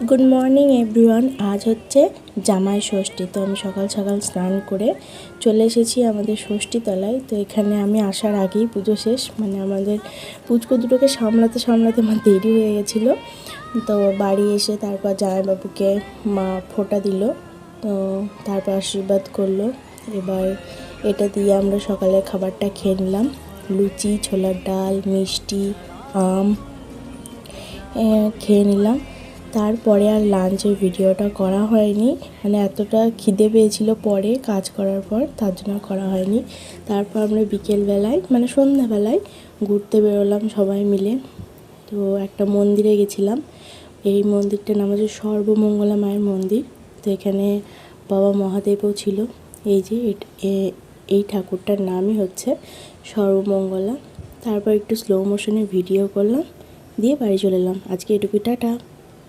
Good morning everyone. আজ হচ্ছে জামাই ষষ্ঠী। তো আমি সকাল সকাল স্নান করে চলে এসেছি আমাদের ষষ্ঠী তলায়। তো এখানে আমি আসার আগেই পুজো শেষ, মানে আমাদের পুচকু দুটোকে সামলাতে সামলাতে আমার দেরি হয়ে গেছিলো। তো বাড়ি এসে তারপর জামাইবাবুকে মা ফোঁটা দিল, তো তারপর আশীর্বাদ করলো। এবার এটা দিয়ে আমরা সকালের খাবারটা খেয়ে নিলাম। লুচি, ছোলার ডাল, মিষ্টি, আম খেয়ে নিলাম। তারপরে আর লাঞ্চের ভিডিওটা করা হয়নি, মানে এতটা খিদে পেয়েছিল পরে কাজ করার পর, তার জন্য করা হয়নি। তারপর আমরা বিকেলবেলায় মানে সন্ধ্যাবেলায় ঘুরতে বেরোলাম সবাই মিলে। তো একটা মন্দিরে গেছিলাম। এই মন্দিরটার নাম হচ্ছে সর্বমঙ্গলা মায়ের মন্দির। তো এখানে বাবা মহাদেবও ছিল। এই যে এই ঠাকুরটার নামই হচ্ছে সর্বমঙ্গলা। তারপর একটু স্লো মোশনে ভিডিও করলাম, দিয়ে বাড়ি চলে এলাম। আজকে এটুকুই, টাটা।